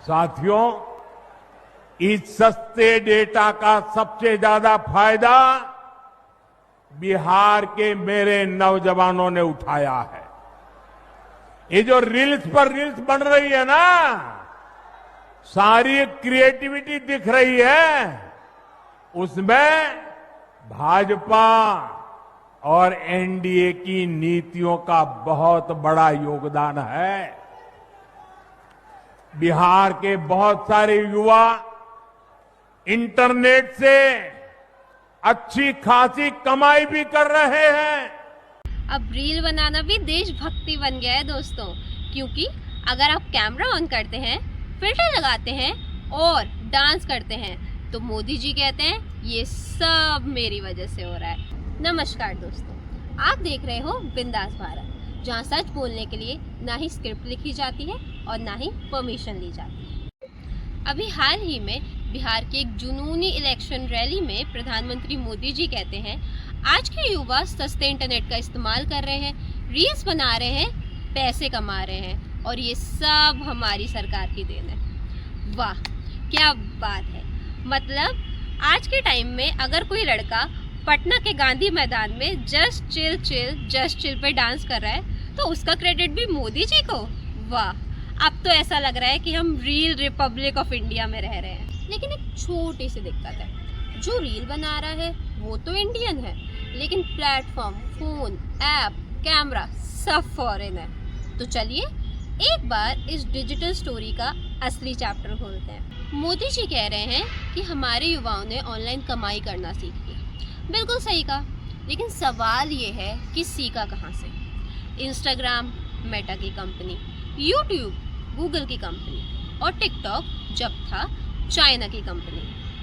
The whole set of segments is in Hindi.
साथियों, इस सस्ते डेटा का सबसे ज्यादा फायदा बिहार के मेरे नौजवानों ने उठाया है। ये जो रील्स पर रील्स बन रही है ना, सारी क्रिएटिविटी दिख रही है, उसमें भाजपा और एनडीए की नीतियों का बहुत बड़ा योगदान है। बिहार के बहुत सारे युवा इंटरनेट से अच्छी खासी कमाई भी कर रहे हैं। अब रील बनाना भी देशभक्ति बन गया है दोस्तों, क्योंकि अगर आप कैमरा ऑन करते हैं, फिल्टर लगाते हैं और डांस करते हैं तो मोदी जी कहते हैं ये सब मेरी वजह से हो रहा है। नमस्कार दोस्तों, आप देख रहे हो बिंदास भारत, जहां सच बोलने के लिए ना ही स्क्रिप्ट लिखी जाती है और ना ही परमिशन ली जाती है। अभी हाल ही में बिहार के एक जुनूनी इलेक्शन रैली में प्रधानमंत्री मोदी जी कहते हैं आज के युवा सस्ते इंटरनेट का इस्तेमाल कर रहे हैं, रील्स बना रहे हैं, पैसे कमा रहे हैं और ये सब हमारी सरकार की देन है। वाह क्या बात है। मतलब आज के टाइम में अगर कोई लड़का पटना के गांधी मैदान में जस्ट चिल पे डांस कर रहा है तो उसका क्रेडिट भी मोदी जी को। वाह, अब तो ऐसा लग रहा है कि हम रील रिपब्लिक ऑफ इंडिया में रह रहे हैं। लेकिन एक छोटी सी दिक्कत है, जो रील बना रहा है वो तो इंडियन है, लेकिन प्लेटफॉर्म, फोन, ऐप, कैमरा सब फॉरेन है। तो चलिए एक बार इस डिजिटल स्टोरी का असली चैप्टर खोलते हैं। मोदी जी कह रहे हैं कि हमारे युवाओं ने ऑनलाइन कमाई करना सीख लिया। बिल्कुल सही कहा, लेकिन सवाल ये है कि सीखा कहाँ से? इंस्टाग्राम मेटा की कंपनी, यूट्यूब गूगल की कंपनी और टिकटॉक जब था चाइना की कंपनी,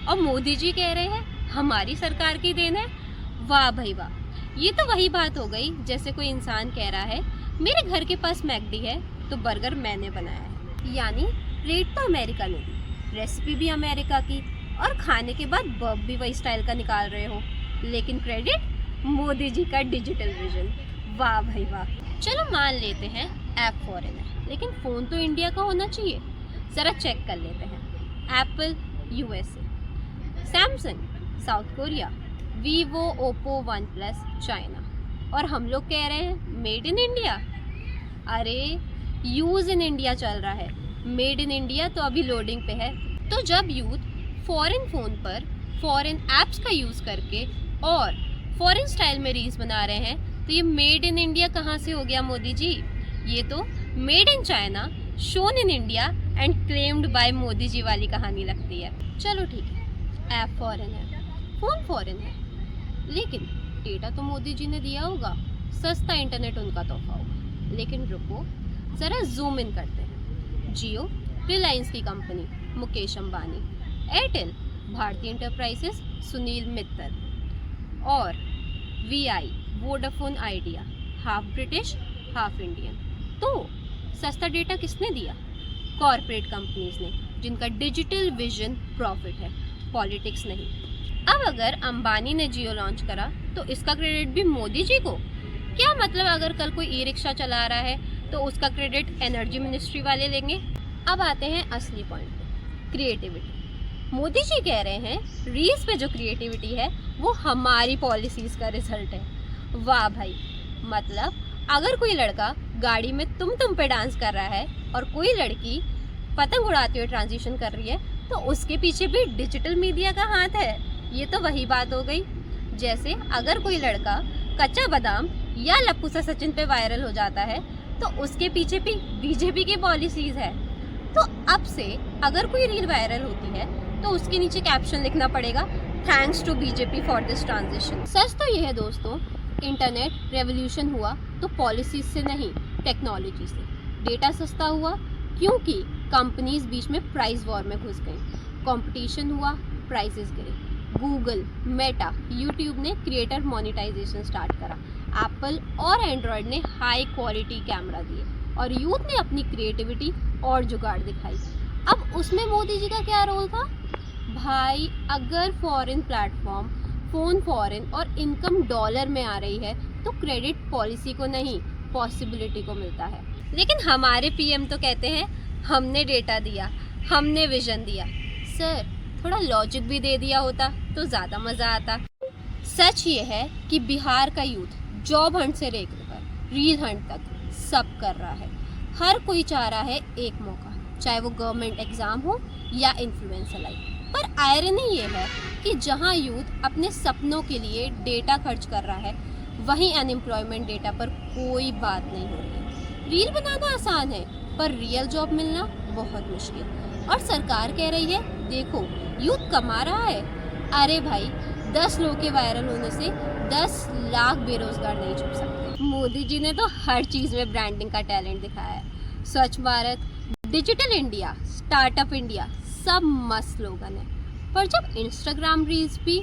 और मोदी जी कह रहे हैं हमारी सरकार की देन है। वाह भाई वाह, ये तो वही बात हो गई जैसे कोई इंसान कह रहा है मेरे घर के पास मैकडी है तो बर्गर मैंने बनाया है। यानी रेट तो अमेरिका ने दी, रेसिपी भी अमेरिका की और खाने के बाद बर्ब भी वही स्टाइल का निकाल रहे हो, लेकिन क्रेडिट मोदी जी का डिजिटल विजन। वाह भाई वाह। चलो मान लेते हैं ऐप फॉरेन है, लेकिन फ़ोन तो इंडिया का होना चाहिए। ज़रा चेक कर लेते हैं। Apple USA, Samsung south Korea, Vivo, Oppo, one plus China, और हम लोग कह रहे हैं मेड इन इंडिया। अरे यूज़ इन इंडिया चल रहा है, मेड इन इंडिया तो अभी लोडिंग पे है। तो जब यूथ फॉरेन फ़ोन पर फॉरेन ऐप्स का यूज़ करके और फॉरेन स्टाइल में रील्स बना रहे हैं तो ये मेड इन इंडिया कहाँ से हो गया मोदी जी? ये तो made in China, shown in India and claimed by Modi ji वाली कहानी लगती है। चलो ठीक है, ऐप फॉरेन है, फ़ोन फॉरेन है, लेकिन डेटा तो मोदी जी ने दिया होगा, सस्ता इंटरनेट उनका तोहफा होगा। लेकिन रुको, ज़रा जूम इन करते हैं। जियो रिलायंस की कंपनी, मुकेश अंबानी, एयरटेल भारतीय इंटरप्राइजेस सुनील मित्तल, और VI Vodafone idea, half British half Indian. तो सस्ता डेटा किसने दिया? कॉरपोरेट कंपनीज ने, जिनका डिजिटल विजन प्रॉफिट है, पॉलिटिक्स नहीं। अब अगर अंबानी ने जियो लॉन्च करा तो इसका क्रेडिट भी मोदी जी को? क्या मतलब अगर कल कोई ई रिक्शा चला रहा है तो उसका क्रेडिट एनर्जी मिनिस्ट्री वाले लेंगे? अब आते हैं असली पॉइंट पे, क्रिएटिविटी। मोदी जी कह रहे हैं रील्स पे जो क्रिएटिविटी है वो हमारी पॉलिसीज का रिजल्ट है। वाह भाई, मतलब अगर कोई लड़का गाड़ी में तुम पे डांस कर रहा है और कोई लड़की पतंग उड़ाते हुए ट्रांजिशन कर रही है तो उसके पीछे भी डिजिटल मीडिया का हाथ है। ये तो वही बात हो गई जैसे अगर कोई लड़का कच्चा बादाम या लप्पू सा सचिन पे वायरल हो जाता है तो उसके पीछे भी बीजेपी की पॉलिसीज है। तो अब से अगर कोई रील वायरल होती है तो उसके नीचे कैप्शन लिखना पड़ेगा, thanks to BJP for this transition. सच तो ये है दोस्तों, इंटरनेट रेवोल्यूशन हुआ तो पॉलिसीज से नहीं, टेक्नोलॉजी से। डेटा सस्ता हुआ क्योंकि कंपनीज बीच में प्राइस वॉर में घुस गई, कंपटीशन हुआ, प्राइसेस गिरे। गूगल, मेटा, यूट्यूब ने क्रिएटर मोनेटाइजेशन स्टार्ट करा, एप्पल और एंड्रॉयड ने हाई क्वालिटी कैमरा दिए और यूथ ने अपनी क्रिएटिविटी और जुगाड़ दिखाई। अब उसमें मोदी जी का क्या रोल था? भाई अगर फॉरेन प्लेटफॉर्म, फ़ोन फॉरेन और इनकम डॉलर में आ रही है तो क्रेडिट पॉलिसी को नहीं, पॉसिबिलिटी को मिलता है। लेकिन हमारे पीएम तो कहते हैं हमने डेटा दिया, हमने विजन दिया। सर थोड़ा लॉजिक भी दे दिया होता तो ज़्यादा मज़ा आता। सच ये है कि बिहार का यूथ जॉब हंट से लेकर रील हंट तक सब कर रहा है। हर कोई चाह रहा है एक मौका, चाहे वो गवर्नमेंट एग्ज़ाम हो या इन्फ्लुएंसर लाइफ। पर आयरनी ये है कि जहां यूथ अपने सपनों के लिए डेटा खर्च कर रहा है, वहीं अनएम्प्लॉयमेंट डेटा पर कोई बात नहीं हो रही। रील बनाना आसान है पर रियल जॉब मिलना बहुत मुश्किल। और सरकार कह रही है देखो यूथ कमा रहा है। अरे भाई 10 लोग के वायरल होने से 10 लाख बेरोजगार नहीं छुप सकते। मोदी जी ने तो हर चीज़ में ब्रांडिंग का टैलेंट दिखाया है। स्वच्छ Bharat, digital India, startup India, सब मस्त स्लोगन है। पर जब इंस्टाग्राम रील्स भी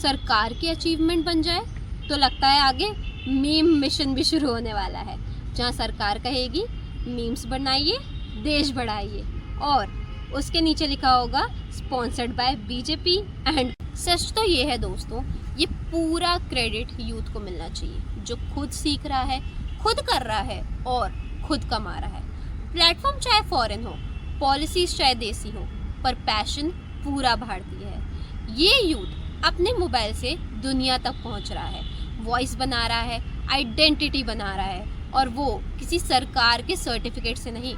सरकार की अचीवमेंट बन जाए तो लगता है आगे मीम मिशन भी शुरू होने वाला है, जहां सरकार कहेगी मीम्स बनाइए, देश बढ़ाइए, और उसके नीचे लिखा होगा स्पॉन्सर्ड बाय बीजेपी एंड। सच तो ये है दोस्तों, ये पूरा क्रेडिट यूथ को मिलना चाहिए जो खुद सीख रहा है, खुद कर रहा है और खुद कमा रहा है। प्लेटफॉर्म चाहे फॉरेन हो, पॉलिसीज चाहे देसी हो, पर पैशन पूरा भारतीय है। ये यूथ अपने मोबाइल से दुनिया तक पहुंच रहा है, वॉइस बना रहा है, आइडेंटिटी बना रहा है, और वो किसी सरकार के सर्टिफिकेट से नहीं,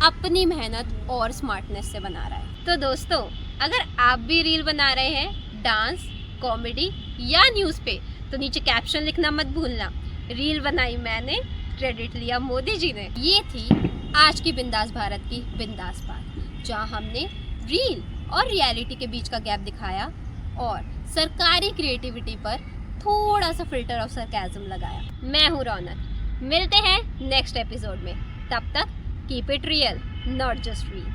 अपनी मेहनत और स्मार्टनेस से बना रहा है। तो दोस्तों अगर आप भी रील बना रहे हैं डांस, कॉमेडी या न्यूज़ पे, तो नीचे कैप्शन लिखना मत भूलना, रील बनाई मैंने, क्रेडिट लिया मोदी जी ने। ये थी आज की बिंदास भारत की बिंदास बात, जहाँ हमने रील और रियलिटी के बीच का गैप दिखाया और सरकारी क्रिएटिविटी पर थोड़ा सा फिल्टर ऑफ सरकाज़म लगाया। मैं हूँ रौनक, मिलते हैं नेक्स्ट एपिसोड में। तब तक keep it real, not just reel.